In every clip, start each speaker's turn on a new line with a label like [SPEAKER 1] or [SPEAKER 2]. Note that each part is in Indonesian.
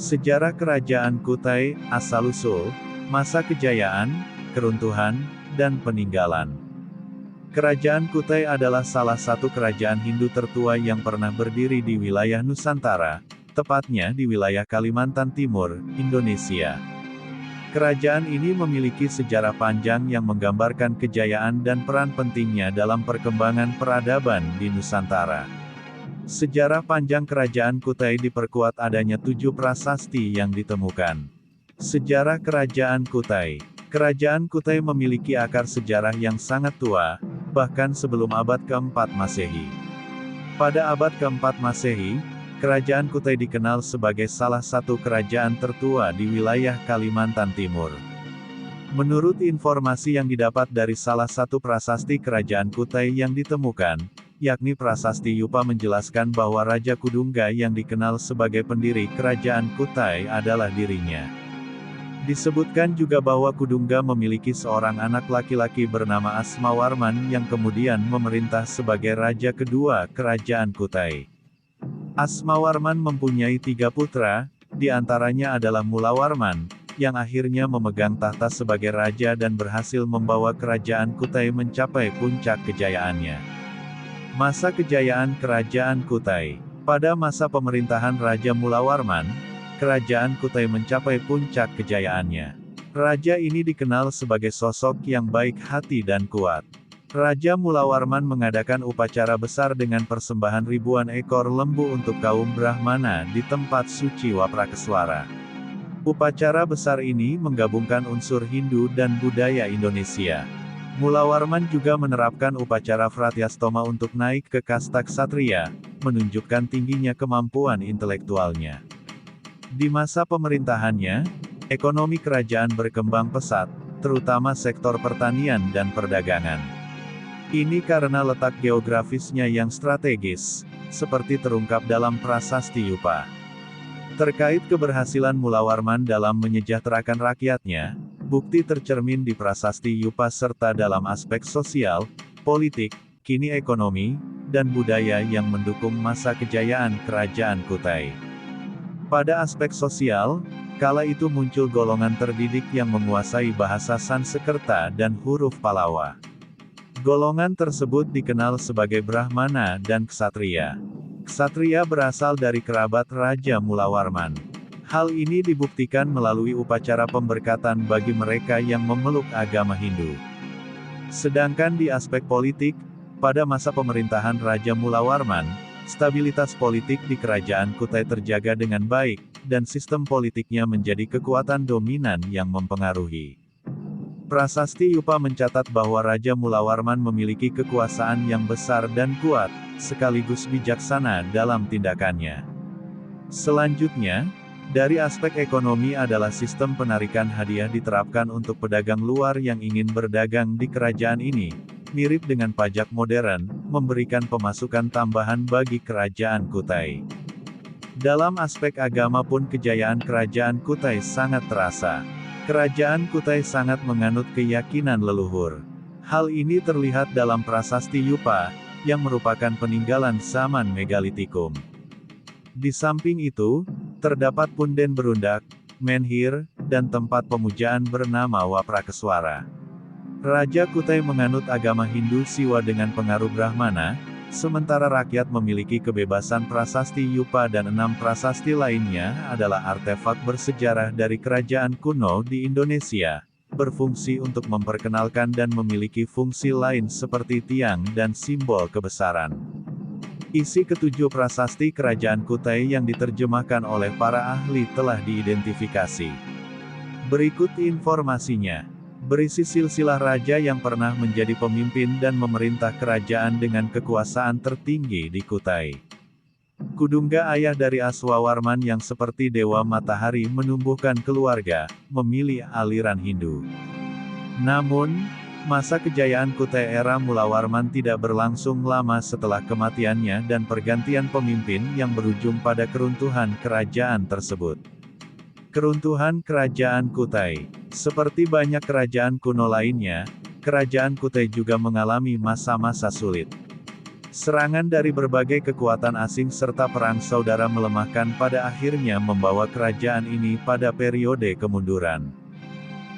[SPEAKER 1] Sejarah Kerajaan Kutai, asal-usul, masa kejayaan, keruntuhan, dan peninggalan. Kerajaan Kutai adalah salah satu kerajaan Hindu tertua yang pernah berdiri di wilayah Nusantara, tepatnya di wilayah Kalimantan Timur, Indonesia. Kerajaan ini memiliki sejarah panjang yang menggambarkan kejayaan dan peran pentingnya dalam perkembangan peradaban di Nusantara. Sejarah panjang Kerajaan Kutai diperkuat adanya 7 prasasti yang ditemukan. Sejarah Kerajaan Kutai. Kerajaan Kutai memiliki akar sejarah yang sangat tua, bahkan sebelum abad ke-4 Masehi. Pada abad ke-4 Masehi, Kerajaan Kutai dikenal sebagai salah satu kerajaan tertua di wilayah Kalimantan Timur. Menurut informasi yang didapat dari salah satu prasasti Kerajaan Kutai yang ditemukan, yakni Prasasti Yupa, menjelaskan bahwa Raja Kudungga yang dikenal sebagai pendiri Kerajaan Kutai adalah dirinya. Disebutkan juga bahwa Kudungga memiliki seorang anak laki-laki bernama Asmawarman yang kemudian memerintah sebagai raja kedua Kerajaan Kutai. Asmawarman mempunyai 3 putra, di antaranya adalah Mulawarman, yang akhirnya memegang tahta sebagai raja dan berhasil membawa Kerajaan Kutai mencapai puncak kejayaannya. Masa kejayaan Kerajaan Kutai. Pada masa pemerintahan Raja Mulawarman, Kerajaan Kutai mencapai puncak kejayaannya. Raja ini dikenal sebagai sosok yang baik hati dan kuat. Raja Mulawarman mengadakan upacara besar dengan persembahan ribuan ekor lembu untuk kaum Brahmana di tempat suci Waprakeswara. Upacara besar ini menggabungkan unsur Hindu dan budaya Indonesia. Mulawarman juga menerapkan upacara Fratyastoma untuk naik ke kasta ksatria, menunjukkan tingginya kemampuan intelektualnya. Di masa pemerintahannya, ekonomi kerajaan berkembang pesat, terutama sektor pertanian dan perdagangan. Ini karena letak geografisnya yang strategis, seperti terungkap dalam Prasasti Yupa. Terkait keberhasilan Mulawarman dalam menyejahterakan rakyatnya, bukti tercermin di Prasasti Yupa serta dalam aspek sosial, politik, kini ekonomi, dan budaya yang mendukung masa kejayaan Kerajaan Kutai. Pada aspek sosial, kala itu muncul golongan terdidik yang menguasai bahasa Sansekerta dan huruf Palawa. Golongan tersebut dikenal sebagai Brahmana dan Ksatria. Ksatria berasal dari kerabat Raja Mulawarman. Hal ini dibuktikan melalui upacara pemberkatan bagi mereka yang memeluk agama Hindu. Sedangkan di aspek politik, pada masa pemerintahan Raja Mulawarman, stabilitas politik di Kerajaan Kutai terjaga dengan baik, dan sistem politiknya menjadi kekuatan dominan yang mempengaruhi. Prasasti Yupa mencatat bahwa Raja Mulawarman memiliki kekuasaan yang besar dan kuat, sekaligus bijaksana dalam tindakannya. Selanjutnya, dari aspek ekonomi adalah sistem penarikan hadiah diterapkan untuk pedagang luar yang ingin berdagang di kerajaan ini, mirip dengan pajak modern, memberikan pemasukan tambahan bagi Kerajaan Kutai. Dalam aspek agama pun kejayaan Kerajaan Kutai sangat terasa. Kerajaan Kutai sangat menganut keyakinan leluhur. Hal ini terlihat dalam Prasasti Yupa, yang merupakan peninggalan zaman Megalitikum. Di samping itu, terdapat punden berundak, menhir, dan tempat pemujaan bernama Waprakeswara. Raja Kutai menganut agama Hindu Siwa dengan pengaruh Brahmana, sementara rakyat memiliki kebebasan. Prasasti Yupa dan 6 prasasti lainnya adalah artefak bersejarah dari kerajaan kuno di Indonesia, berfungsi untuk memperkenalkan dan memiliki fungsi lain seperti tiang dan simbol kebesaran. Isi ke-7 prasasti Kerajaan Kutai yang diterjemahkan oleh para ahli telah diidentifikasi. Berikut informasinya. Berisi silsilah raja yang pernah menjadi pemimpin dan memerintah kerajaan dengan kekuasaan tertinggi di Kutai. Kudungga, ayah dari Aswawarman yang seperti dewa matahari menumbuhkan keluarga, memilih aliran Hindu. Namun, masa kejayaan Kutai era Mulawarman tidak berlangsung lama setelah kematiannya dan pergantian pemimpin yang berujung pada keruntuhan kerajaan tersebut. Keruntuhan Kerajaan Kutai. Seperti banyak kerajaan kuno lainnya, Kerajaan Kutai juga mengalami masa-masa sulit. Serangan dari berbagai kekuatan asing serta perang saudara melemahkan pada akhirnya membawa kerajaan ini pada periode kemunduran.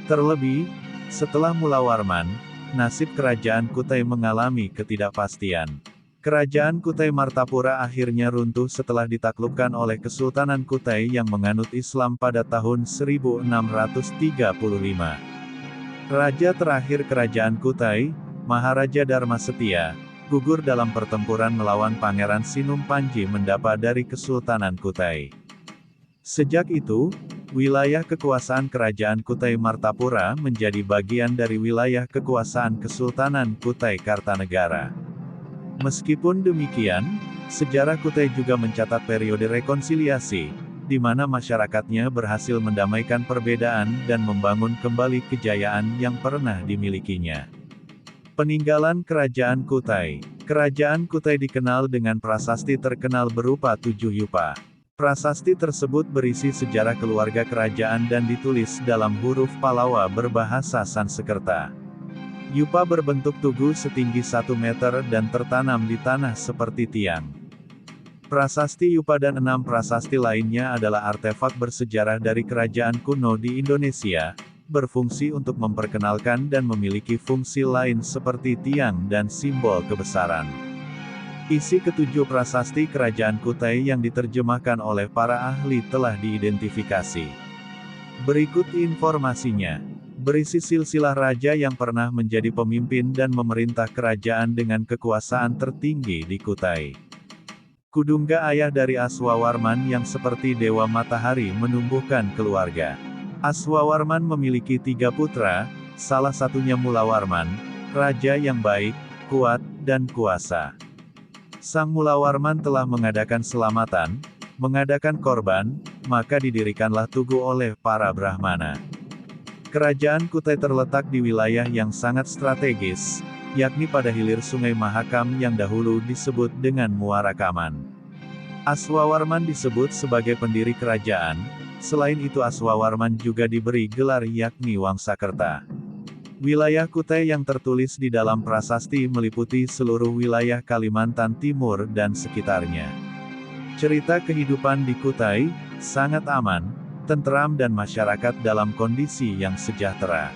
[SPEAKER 1] Terlebih, setelah Mula Warman, nasib kerajaan Kutai mengalami ketidakpastian. Kerajaan Kutai Martapura akhirnya runtuh setelah ditaklukkan oleh Kesultanan Kutai yang menganut Islam pada tahun 1635. Raja terakhir kerajaan Kutai, Maharaja Dharma Setia, gugur dalam pertempuran melawan Pangeran Sinum Panji Mendapa dari Kesultanan Kutai. Sejak itu, wilayah kekuasaan kerajaan Kutai Martapura menjadi bagian dari wilayah kekuasaan Kesultanan Kutai Kartanegara. Meskipun demikian, sejarah Kutai juga mencatat periode rekonsiliasi, di mana masyarakatnya berhasil mendamaikan perbedaan dan membangun kembali kejayaan yang pernah dimilikinya. Peninggalan Kerajaan Kutai. Kerajaan Kutai dikenal dengan prasasti terkenal berupa 7 yupa. Prasasti tersebut berisi sejarah keluarga kerajaan dan ditulis dalam huruf Palawa berbahasa Sanskerta. Yupa berbentuk tugu setinggi 1 meter dan tertanam di tanah seperti tiang. Prasasti Yupa dan 6 prasasti lainnya adalah artefak bersejarah dari kerajaan kuno di Indonesia, berfungsi untuk memperkenalkan dan memiliki fungsi lain seperti tiang dan simbol kebesaran. Isi ketujuh prasasti kerajaan Kutai yang diterjemahkan oleh para ahli telah diidentifikasi. Berikut informasinya. Berisi silsilah raja yang pernah menjadi pemimpin dan memerintah kerajaan dengan kekuasaan tertinggi di Kutai. Kudungga ayah dari Aswawarman yang seperti dewa matahari menumbuhkan keluarga. Aswawarman memiliki 3 putra, salah satunya Mulawarman, raja yang baik, kuat, dan kuasa. Sang Mulawarman telah mengadakan selamatan, mengadakan korban, maka didirikanlah tugu oleh para Brahmana. Kerajaan Kutai terletak di wilayah yang sangat strategis, yakni pada hilir Sungai Mahakam yang dahulu disebut dengan Muara Kaman. Aswawarman disebut sebagai pendiri kerajaan, selain itu Aswawarman juga diberi gelar yakni Wangsakerta. Wilayah Kutai yang tertulis di dalam prasasti meliputi seluruh wilayah Kalimantan Timur dan sekitarnya. Cerita kehidupan di Kutai sangat aman, tentram dan masyarakat dalam kondisi yang sejahtera.